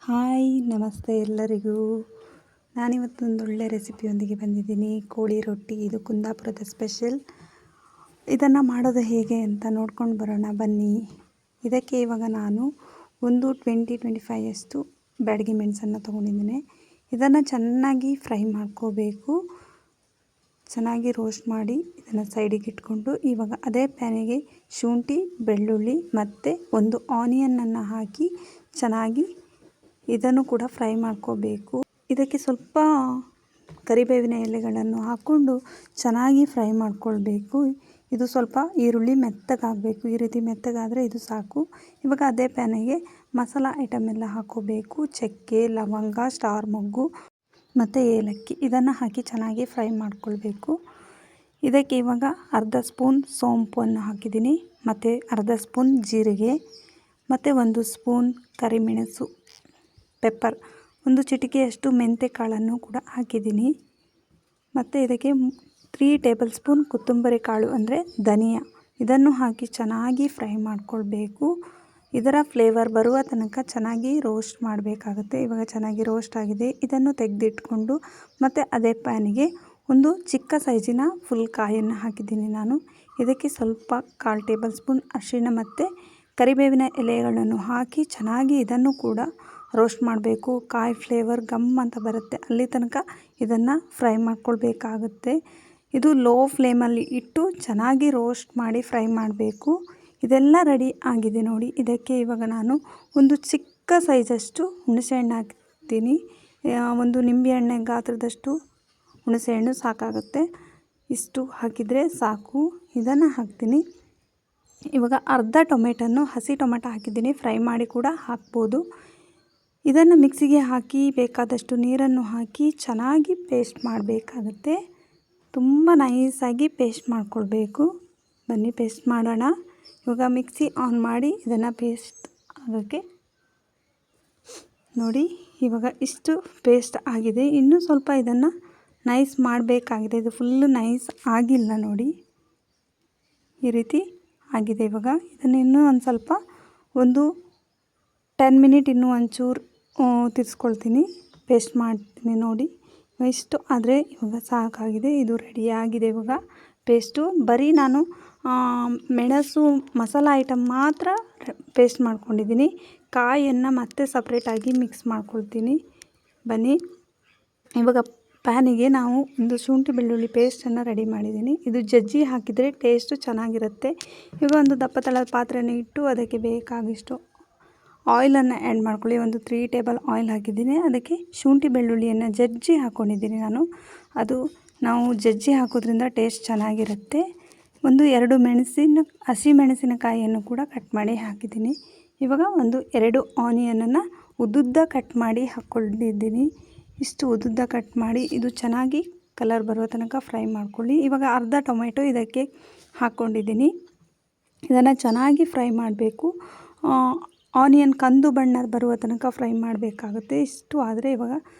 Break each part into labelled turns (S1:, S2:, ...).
S1: Hi ನಮಸ್ತೆ ಎಲ್ಲರಿಗೂ. ನಾನಿವತ್ತೊಂದು ಒಳ್ಳೆ ರೆಸಿಪಿಯೊಂದಿಗೆ ಬಂದಿದ್ದೀನಿ. ಕೋಳಿ ರೊಟ್ಟಿ, ಇದು ಕುಂದಾಪುರದ ಸ್ಪೆಷಲ್. ಇದನ್ನು ಮಾಡೋದು ಹೇಗೆ ಅಂತ ನೋಡ್ಕೊಂಡು ಬರೋಣ ಬನ್ನಿ. ಇದಕ್ಕೆ ಇವಾಗ ನಾನು ಒಂದು 20-25 ಅಷ್ಟು ಬ್ಯಾಡಗಿ ಮೆಣಸನ್ನು ತೊಗೊಂಡಿದ್ದೇನೆ. ಇದನ್ನು ಚೆನ್ನಾಗಿ ಫ್ರೈ ಮಾಡ್ಕೋಬೇಕು. ಚೆನ್ನಾಗಿ ರೋಸ್ಟ್ ಮಾಡಿ ಇದನ್ನು ಸೈಡಿಗೆ ಇಟ್ಕೊಂಡು ಇವಾಗ ಅದೇ ಪ್ಯಾನಿಗೆ ಶುಂಠಿ, ಬೆಳ್ಳುಳ್ಳಿ ಮತ್ತು ಒಂದು ಆನಿಯನ್ನನ್ನು ಹಾಕಿ ಚೆನ್ನಾಗಿ ಇದನ್ನು ಕೂಡ ಫ್ರೈ ಮಾಡ್ಕೋಬೇಕು. ಇದಕ್ಕೆ ಸ್ವಲ್ಪ ಕರಿಬೇವಿನ ಎಲೆಗಳನ್ನು ಹಾಕ್ಕೊಂಡು ಚೆನ್ನಾಗಿ ಫ್ರೈ ಮಾಡ್ಕೊಳ್ಬೇಕು. ಇದು ಸ್ವಲ್ಪ ಈರುಳ್ಳಿ ಮೆತ್ತಗಾಗಬೇಕು. ಈ ರೀತಿ ಮೆತ್ತಗಾದರೆ ಇದು ಸಾಕು. ಇವಾಗ ಅದೇ ಪ್ಯಾನಿಗೆ ಮಸಾಲ ಐಟಮ್ ಎಲ್ಲ ಹಾಕ್ಕೋಬೇಕು. ಚಕ್ಕೆ, ಲವಂಗ, ಸ್ಟಾರ್ ಮೊಗ್ಗು ಮತ್ತು ಏಲಕ್ಕಿ ಇದನ್ನು ಹಾಕಿ ಚೆನ್ನಾಗಿ ಫ್ರೈ ಮಾಡ್ಕೊಳ್ಬೇಕು. ಇದಕ್ಕೆ ಇವಾಗ ಅರ್ಧ ಸ್ಪೂನ್ ಸೋಂಪನ್ನು ಹಾಕಿದ್ದೀನಿ, ಮತ್ತು ಅರ್ಧ ಸ್ಪೂನ್ ಜೀರಿಗೆ, ಮತ್ತು 1 ಸ್ಪೂನ್ ಕರಿಮೆಣಸು, ಪೆಪ್ಪರ್, ಒಂದು ಚಿಟಿಕೆಯಷ್ಟು ಮೆಂತ್ಯ ಕಾಳನ್ನು ಕೂಡ ಹಾಕಿದ್ದೀನಿ. ಮತ್ತು ಇದಕ್ಕೆ 3 ಟೇಬಲ್ ಸ್ಪೂನ್ ಕೊತ್ತಂಬರಿ ಕಾಳು ಅಂದರೆ ಧನಿಯಾ, ಇದನ್ನು ಹಾಕಿ ಚೆನ್ನಾಗಿ ಫ್ರೈ ಮಾಡ್ಕೊಳ್ಬೇಕು. ಇದರ ಫ್ಲೇವರ್ ಬರುವ ತನಕ ಚೆನ್ನಾಗಿ ರೋಸ್ಟ್ ಮಾಡಬೇಕಾಗುತ್ತೆ. ಇವಾಗ ಚೆನ್ನಾಗಿ ರೋಸ್ಟ್ ಆಗಿದೆ. ಇದನ್ನು ತೆಗೆದಿಟ್ಕೊಂಡು ಮತ್ತು ಅದೇ ಪ್ಯಾನಿಗೆ ಒಂದು ಚಿಕ್ಕ ಸೈಜಿನ ಫುಲ್ ಕಾಯನ್ನು ಹಾಕಿದ್ದೀನಿ ನಾನು. ಇದಕ್ಕೆ ಸ್ವಲ್ಪ 1/4 ಟೇಬಲ್ ಸ್ಪೂನ್ ಅರಿಶಿಣ ಮತ್ತು ಕರಿಬೇವಿನ ಎಲೆಗಳನ್ನು ಹಾಕಿ ಚೆನ್ನಾಗಿ ಇದನ್ನು ಕೂಡ ರೋಸ್ಟ್ ಮಾಡಬೇಕು. ಕಾಯಿ ಫ್ಲೇವರ್ ಗಮ್ ಅಂತ ಬರುತ್ತೆ, ಅಲ್ಲಿ ತನಕ ಇದನ್ನು ಫ್ರೈ ಮಾಡ್ಕೊಳ್ಬೇಕಾಗುತ್ತೆ. ಇದು ಲೋ ಫ್ಲೇಮಲ್ಲಿ ಇಟ್ಟು ಚೆನ್ನಾಗಿ ರೋಸ್ಟ್ ಮಾಡಿ ಫ್ರೈ ಮಾಡಬೇಕು. ಇದೆಲ್ಲ ರೆಡಿ ಆಗಿದೆ ನೋಡಿ. ಇದಕ್ಕೆ ಇವಾಗ ನಾನು ಒಂದು ಚಿಕ್ಕ ಸೈಜಷ್ಟು ಹುಣಸೆಹಣ್ಣು ಹಾಕ್ತೀನಿ. ಒಂದು ನಿಂಬೆಹಣ್ಣೆ ಗಾತ್ರದಷ್ಟು ಹುಣಸೆಹಣ್ಣು ಸಾಕಾಗುತ್ತೆ. ಇಷ್ಟು ಹಾಕಿದರೆ ಸಾಕು. ಇದನ್ನು ಹಾಕ್ತೀನಿ. ಇವಾಗ ಅರ್ಧ ಟೊಮೆಟೊನ್ನು ಹಸಿ ಟೊಮೆಟೊ ಹಾಕಿದ್ದೀನಿ, ಫ್ರೈ ಮಾಡಿ ಕೂಡ ಹಾಕ್ಬೋದು. ಇದನ್ನು ಮಿಕ್ಸಿಗೆ ಹಾಕಿ ಬೇಕಾದಷ್ಟು ನೀರನ್ನು ಹಾಕಿ ಚೆನ್ನಾಗಿ ಪೇಸ್ಟ್ ಮಾಡಬೇಕಾಗುತ್ತೆ. ತುಂಬ ನೈಸಾಗಿ ಪೇಸ್ಟ್ ಮಾಡ್ಕೊಳ್ಬೇಕು. ಬನ್ನಿ ಪೇಸ್ಟ್ ಮಾಡೋಣ. ಇವಾಗ ಮಿಕ್ಸಿ ಆನ್ ಮಾಡಿ ಇದನ್ನು ಪೇಸ್ಟ್ ಆಗೋಕ್ಕೆ ನೋಡಿ. ಇವಾಗ ಇಷ್ಟು ಪೇಸ್ಟ್ ಆಗಿದೆ. ಇನ್ನೂ ಸ್ವಲ್ಪ ಇದನ್ನು ನೈಸ್ ಮಾಡಬೇಕಾಗಿದೆ. ಇದು ಫುಲ್ಲು ನೈಸ್ ಆಗಿಲ್ಲ ನೋಡಿ, ಈ ರೀತಿ ಆಗಿದೆ. ಇವಾಗ ಇದನ್ನು ಇನ್ನೂ ಒಂದು ಸ್ವಲ್ಪ ಒಂದು 10 ಮಿನಿಟ್ ಇನ್ನೂ ಒಂಚೂರು ತಿರ್ಸ್ಕೊಳ್ತೀನಿ, ಪೇಸ್ಟ್ ಮಾಡ್ತೀನಿ ನೋಡಿ. ಇಷ್ಟು ಆದರೆ ಇವಾಗ ಸಾಕಾಗಿದೆ. ಇದು ರೆಡಿಯಾಗಿದೆ ಇವಾಗ ಪೇಸ್ಟು. ಬರೀ ನಾನು ಮೆಣಸು ಮಸಾಲ ಐಟಮ್ ಮಾತ್ರ ಪೇಸ್ಟ್ ಮಾಡ್ಕೊಂಡಿದ್ದೀನಿ. ಕಾಯನ್ನು ಮತ್ತೆ ಸಪ್ರೇಟಾಗಿ ಮಿಕ್ಸ್ ಮಾಡ್ಕೊಳ್ತೀನಿ. ಬನ್ನಿ ಇವಾಗ ಪ್ಯಾನಿಗೆ ನಾವು ಒಂದು ಶುಂಠಿ ಬೆಳ್ಳುಳ್ಳಿ ಪೇಸ್ಟನ್ನು ರೆಡಿ ಮಾಡಿದ್ದೀನಿ. ಇದು ಜಜ್ಜಿ ಹಾಕಿದರೆ ಟೇಸ್ಟು ಚೆನ್ನಾಗಿರುತ್ತೆ. ಇವಾಗ ಒಂದು ದಪ್ಪ ತಳದ ಪಾತ್ರೆಯನ್ನು ಇಟ್ಟು ಅದಕ್ಕೆ ಬೇಕಾಗಿಷ್ಟು ಆಯಿಲನ್ನು ಆ್ಯಡ್ ಮಾಡ್ಕೊಳ್ಳಿ. ಒಂದು 3 ಟೇಬಲ್ ಆಯಿಲ್ ಹಾಕಿದ್ದೀನಿ. ಅದಕ್ಕೆ ಶುಂಠಿ ಬೆಳ್ಳುಳ್ಳಿಯನ್ನು ಜಜ್ಜಿ ಹಾಕ್ಕೊಂಡಿದ್ದೀನಿ ನಾನು. ಅದು ನಾವು ಜಜ್ಜಿ ಹಾಕೋದ್ರಿಂದ ಟೇಸ್ಟ್ ಚೆನ್ನಾಗಿರುತ್ತೆ. ಒಂದು 2 ಹಸಿ ಮೆಣಸಿನಕಾಯಿಯನ್ನು ಕೂಡ ಕಟ್ ಮಾಡಿ ಹಾಕಿದ್ದೀನಿ. ಇವಾಗ ಒಂದು 2 ಆನಿಯನನ್ನು ಉದ್ದುದ್ದ ಕಟ್ ಮಾಡಿ ಹಾಕ್ಕೊಂಡಿದ್ದೀನಿ. ಇಷ್ಟು ಉದ್ದುದ್ದ ಕಟ್ ಮಾಡಿ ಇದು ಚೆನ್ನಾಗಿ ಕಲರ್ ಬರುವ ತನಕ ಫ್ರೈ ಮಾಡ್ಕೊಳ್ಳಿ. ಇವಾಗ ಅರ್ಧ ಟೊಮೆಟೊ ಇದಕ್ಕೆ ಹಾಕ್ಕೊಂಡಿದ್ದೀನಿ. ಇದನ್ನು ಚೆನ್ನಾಗಿ ಫ್ರೈ ಮಾಡಬೇಕು. ಆನಿಯನ್ ಕಂದು ಬಣ್ಣ ಬರುವ ತನಕ ಫ್ರೈ ಮಾಡಬೇಕಾಗುತ್ತೆ. ಇಷ್ಟು ಆದರೆ ಇವಾಗ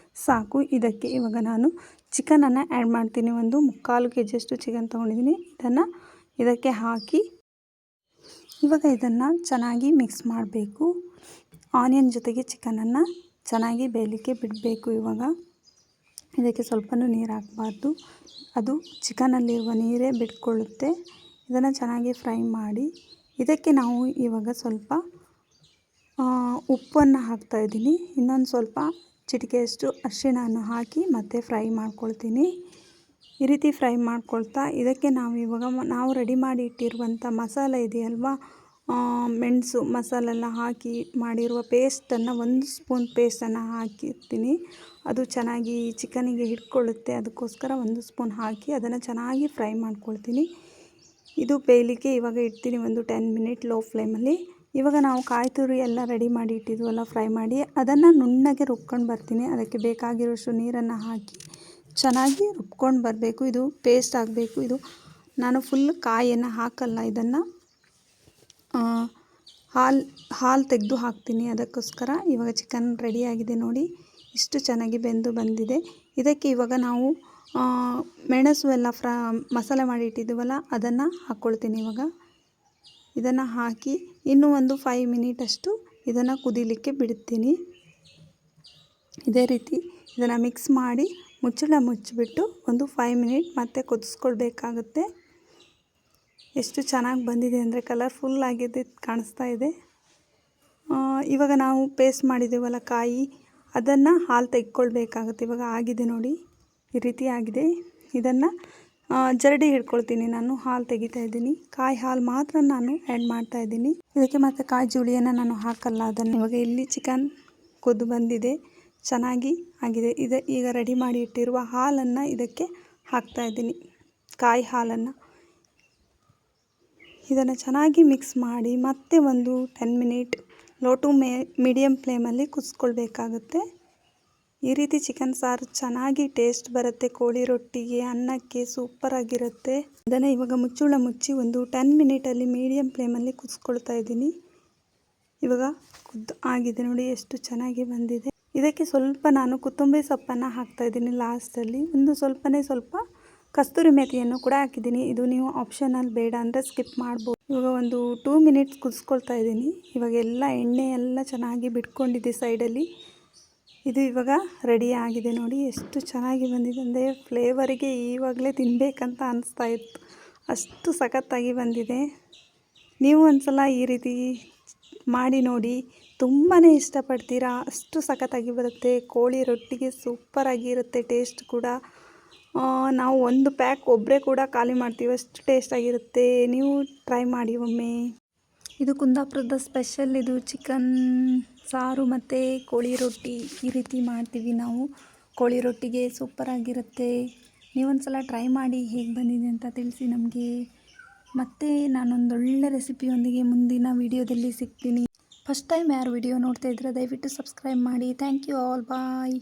S1: ಸಾಕು. ಇದಕ್ಕೆ ಇವಾಗ ನಾನು ಚಿಕನನ್ನು ಆ್ಯಡ್ ಮಾಡ್ತೀನಿ. ಒಂದು 3/4 kg ಚಿಕನ್ ತೊಗೊಂಡಿದ್ದೀನಿ. ಇದನ್ನು ಇದಕ್ಕೆ ಹಾಕಿ ಇವಾಗ ಇದನ್ನು ಚೆನ್ನಾಗಿ ಮಿಕ್ಸ್ ಮಾಡಬೇಕು. ಆನಿಯನ್ ಜೊತೆಗೆ ಚಿಕನನ್ನು ಚೆನ್ನಾಗಿ ಬೇಯಲಿಕ್ಕೆ ಬಿಡಬೇಕು. ಇವಾಗ ಇದಕ್ಕೆ ಸ್ವಲ್ಪನೂ ನೀರು ಹಾಕಬಾರ್ದು, ಅದು ಚಿಕನಲ್ಲಿರುವ ನೀರೇ ಬಿಟ್ಕೊಳ್ಳುತ್ತೆ. ಇದನ್ನು ಚೆನ್ನಾಗಿ ಫ್ರೈ ಮಾಡಿ ಇದಕ್ಕೆ ನಾವು ಇವಾಗ ಸ್ವಲ್ಪ ಉಪ್ಪನ್ನು ಹಾಕ್ತಾಯಿದ್ದೀನಿ. ಇನ್ನೊಂದು ಸ್ವಲ್ಪ ಚಿಟಿಕೆಯಷ್ಟು ಅರಿಶಿಣವನ್ನು ಹಾಕಿ ಮತ್ತೆ ಫ್ರೈ ಮಾಡ್ಕೊಳ್ತೀನಿ. ಈ ರೀತಿ ಫ್ರೈ ಮಾಡ್ಕೊಳ್ತಾ ಇದಕ್ಕೆ ನಾವು ಇವಾಗ ನಾವು ರೆಡಿ ಮಾಡಿ ಇಟ್ಟಿರುವಂಥ ಮಸಾಲೆ ಇದೆಯಲ್ವ, ಮೆಣಸು ಮಸಾಲೆಲ್ಲ ಹಾಕಿ ಮಾಡಿರುವ ಪೇಸ್ಟನ್ನು 1 ಸ್ಪೂನ್ ಪೇಸ್ಟನ್ನು ಹಾಕಿರ್ತೀನಿ. ಅದು ಚೆನ್ನಾಗಿ ಚಿಕನಿಗೆ ಹಿಡ್ಕೊಳ್ಳುತ್ತೆ. ಅದಕ್ಕೋಸ್ಕರ 1 ಸ್ಪೂನ್ ಹಾಕಿ ಅದನ್ನು ಚೆನ್ನಾಗಿ ಫ್ರೈ ಮಾಡ್ಕೊಳ್ತೀನಿ. ಇದು ಬೇಯಲಿಕ್ಕೆ ಇವಾಗ ಇಡ್ತೀನಿ ಒಂದು 10 ಮಿನಿಟ್ ಲೋ ಫ್ಲೇಮಲ್ಲಿ. ಇವಾಗ ನಾವು ಕಾಯಿ ತುರಿ ಎಲ್ಲ ರೆಡಿ ಮಾಡಿ ಇಟ್ಟಿದ್ವಲ್ಲ ಫ್ರೈ ಮಾಡಿ, ಅದನ್ನು ನುಣ್ಣಗೆ ರುಬ್ಕೊಂಡು ಬರ್ತೀನಿ. ಅದಕ್ಕೆ ಬೇಕಾಗಿರೋಷ್ಟು ನೀರನ್ನು ಹಾಕಿ ಚೆನ್ನಾಗಿ ರುಬ್ಕೊಂಡು ಬರಬೇಕು. ಇದು ಪೇಸ್ಟ್ ಆಗಬೇಕು. ಇದು ನಾನು ಫುಲ್ ಕಾಯನ್ನು ಹಾಕಲ್ಲ, ಇದನ್ನು ಹಾಲು ತೆಗೆದು ಹಾಕ್ತೀನಿ. ಅದಕ್ಕೋಸ್ಕರ ಇವಾಗ ಚಿಕನ್ ರೆಡಿಯಾಗಿದೆ ನೋಡಿ. ಇಷ್ಟು ಚೆನ್ನಾಗಿ ಬೆಂದು ಬಂದಿದೆ. ಇದಕ್ಕೆ ಇವಾಗ ನಾವು ಮೆಣಸು ಎಲ್ಲ ಮಸಾಲೆ ಮಾಡಿ ಇಟ್ಟಿದ್ದೀವಲ್ಲ ಅದನ್ನು ಹಾಕ್ಕೊಳ್ತೀನಿ. ಇವಾಗ ಇದನ್ನು ಹಾಕಿ ಇನ್ನೂ ಒಂದು 5 ಮಿನಿಟ್ ಅಷ್ಟು ಇದನ್ನು ಕುದೀಲಿಕ್ಕೆ ಬಿಡ್ತೀನಿ. ಇದೇ ರೀತಿ ಇದನ್ನು ಮಿಕ್ಸ್ ಮಾಡಿ ಮುಚ್ಚಳ ಮುಚ್ಚಿಬಿಟ್ಟು ಒಂದು 5 ಮಿನಿಟ್ ಮತ್ತೆ ಕುದಿಸ್ಕೊಳ್ಬೇಕಾಗುತ್ತೆ. ಎಷ್ಟು ಚೆನ್ನಾಗಿ ಬಂದಿದೆ ಅಂದರೆ ಕಲರ್ಫುಲ್ ಆಗಿದೆ ಕಾಣಿಸ್ತಾ ಇದೆ. ಇವಾಗ ನಾವು ಪೇಸ್ಟ್ ಮಾಡಿದ್ದೀವಲ್ಲ ಕಾಯಿ, ಅದನ್ನು ಹಾಲು ತೆಗೆದುಕೊಳ್ಬೇಕಾಗುತ್ತೆ. ಇವಾಗ ಆಗಿದೆ ನೋಡಿ, ಈ ರೀತಿ ಆಗಿದೆ. ಇದನ್ನು ಜರಡಿ ಹಿಡ್ಕೊಳ್ತೀನಿ ನಾನು, ಹಾಲು ತೆಗಿತಾ ಇದ್ದೀನಿ. ಕಾಯಿ ಹಾಲು ಮಾತ್ರ ನಾನು ಆ್ಯಡ್ ಮಾಡ್ತಾ ಇದ್ದೀನಿ. ಇದಕ್ಕೆ ಮತ್ತು ಕಾಯಿ ಜುಳಿಯನ್ನು ನಾನು ಹಾಕಲ್ಲ ಅದನ್ನು. ಇವಾಗ ಇಲ್ಲಿ ಚಿಕನ್ ಕುದ್ದು ಬಂದಿದೆ, ಚೆನ್ನಾಗಿ ಆಗಿದೆ. ಈಗ ರೆಡಿ ಮಾಡಿ ಇಟ್ಟಿರುವ ಹಾಲನ್ನು ಇದಕ್ಕೆ ಹಾಕ್ತಾ ಇದ್ದೀನಿ, ಕಾಯಿ ಹಾಲನ್ನು. ಇದನ್ನು ಚೆನ್ನಾಗಿ ಮಿಕ್ಸ್ ಮಾಡಿ ಮತ್ತೆ ಒಂದು 10 ಮಿನಿಟ್ ಲೋ ಟು ಮೀಡಿಯಮ್ ಫ್ಲೇಮಲ್ಲಿ ಕುದಿಸ್ಕೊಳ್ಬೇಕಾಗುತ್ತೆ. ಈ ರೀತಿ ಚಿಕನ್ ಸಾರು ಚೆನ್ನಾಗಿ ಟೇಸ್ಟ್ ಬರುತ್ತೆ. ಕೋಳಿ ರೊಟ್ಟಿಗೆ, ಅನ್ನಕ್ಕೆ ಸೂಪರಾಗಿರುತ್ತೆ. ಇದನ್ನು ಇವಾಗ ಮುಚ್ಚಳ ಮುಚ್ಚಿ ಒಂದು 10 ಮಿನಿಟಲ್ಲಿ ಮೀಡಿಯಮ್ ಫ್ಲೇಮಲ್ಲಿ ಕುದಿಸ್ಕೊಳ್ತಾ ಇದ್ದೀನಿ. ಇವಾಗ ಆಗಿದೆ ನೋಡಿ, ಎಷ್ಟು ಚೆನ್ನಾಗಿ ಬಂದಿದೆ. ಇದಕ್ಕೆ ಸ್ವಲ್ಪ ನಾನು ಕೊತ್ತಂಬರಿ ಸೊಪ್ಪನ್ನು ಹಾಕ್ತಾಯಿದ್ದೀನಿ ಲಾಸ್ಟಲ್ಲಿ. ಸ್ವಲ್ಪ ಕಸ್ತೂರಿ ಮೆಥಿಯನ್ನು ಕೂಡ ಹಾಕಿದ್ದೀನಿ. ಇದು ನೀವು ಆಪ್ಷನಲ್, ಬೇಡ ಅಂದರೆ ಸ್ಕಿಪ್ ಮಾಡ್ಬೋದು. ಇವಾಗ ಒಂದು 2 ಮಿನಿಟ್ಸ್ ಕುದಿಸ್ಕೊಳ್ತಾ ಇದ್ದೀನಿ. ಇವಾಗ ಎಲ್ಲ ಎಣ್ಣೆ ಎಲ್ಲ ಚೆನ್ನಾಗಿ ಬಿಟ್ಕೊಂಡಿದೆ ಸೈಡಲ್ಲಿ. ಇದು ಇವಾಗ ರೆಡಿ ಆಗಿದೆ ನೋಡಿ, ಎಷ್ಟು ಚೆನ್ನಾಗಿ ಬಂದಿದೆ ಅಂದರೆ ಫ್ಲೇವರಿಗೆ ಇವಾಗಲೇ ತಿನ್ನಬೇಕಂತ ಅನಿಸ್ತಾ ಇತ್ತು, ಅಷ್ಟು ಸಖತ್ತಾಗಿ ಬಂದಿದೆ. ನೀವು ಒಂದ್ಸಲ ಈ ರೀತಿ ಮಾಡಿ ನೋಡಿ, ತುಂಬಾ ಇಷ್ಟಪಡ್ತೀರಾ. ಅಷ್ಟು ಸಖತ್ತಾಗಿ ಬರುತ್ತೆ. ಕೋಳಿ ರೊಟ್ಟಿಗೆ ಸೂಪರಾಗಿರುತ್ತೆ. ಟೇಸ್ಟ್ ಕೂಡ ನಾವು ಒಂದು ಪ್ಯಾಕ್ ಒಬ್ಬರೇ ಕೂಡ ಖಾಲಿ ಮಾಡ್ತೀವಿ, ಅಷ್ಟು ಟೇಸ್ಟಾಗಿರುತ್ತೆ. ನೀವು ಟ್ರೈ ಮಾಡಿ ಒಮ್ಮೆ. ಇದು ಕುಂದಾಪುರದ ಸ್ಪೆಷಲ್. ಇದು ಚಿಕನ್ ಸಾರು ಮತ್ತು ಕೋಳಿ ರೊಟ್ಟಿ ಈ ರೀತಿ ಮಾಡ್ತೀವಿ ನಾವು. ಕೋಳಿ ರೊಟ್ಟಿಗೆ ಸೂಪರಾಗಿರುತ್ತೆ. ನೀವೊಂದು ಸಲ ಟ್ರೈ ಮಾಡಿ, ಹೇಗೆ ಬಂದಿದೆ ಅಂತ ತಿಳಿಸಿ ನಮಗೆ. ಮತ್ತು ನಾನೊಂದೊಳ್ಳೆ ರೆಸಿಪಿಯೊಂದಿಗೆ ಮುಂದಿನ ವಿಡಿಯೋದಲ್ಲಿ ಸಿಗ್ತೀನಿ. ಫಸ್ಟ್ ಟೈಮ್ ಯಾರು ವಿಡಿಯೋ ನೋಡ್ತಾ ಇದ್ರೆ ದಯವಿಟ್ಟು ಸಬ್ಸ್ಕ್ರೈಬ್ ಮಾಡಿ. Thank you all, bye.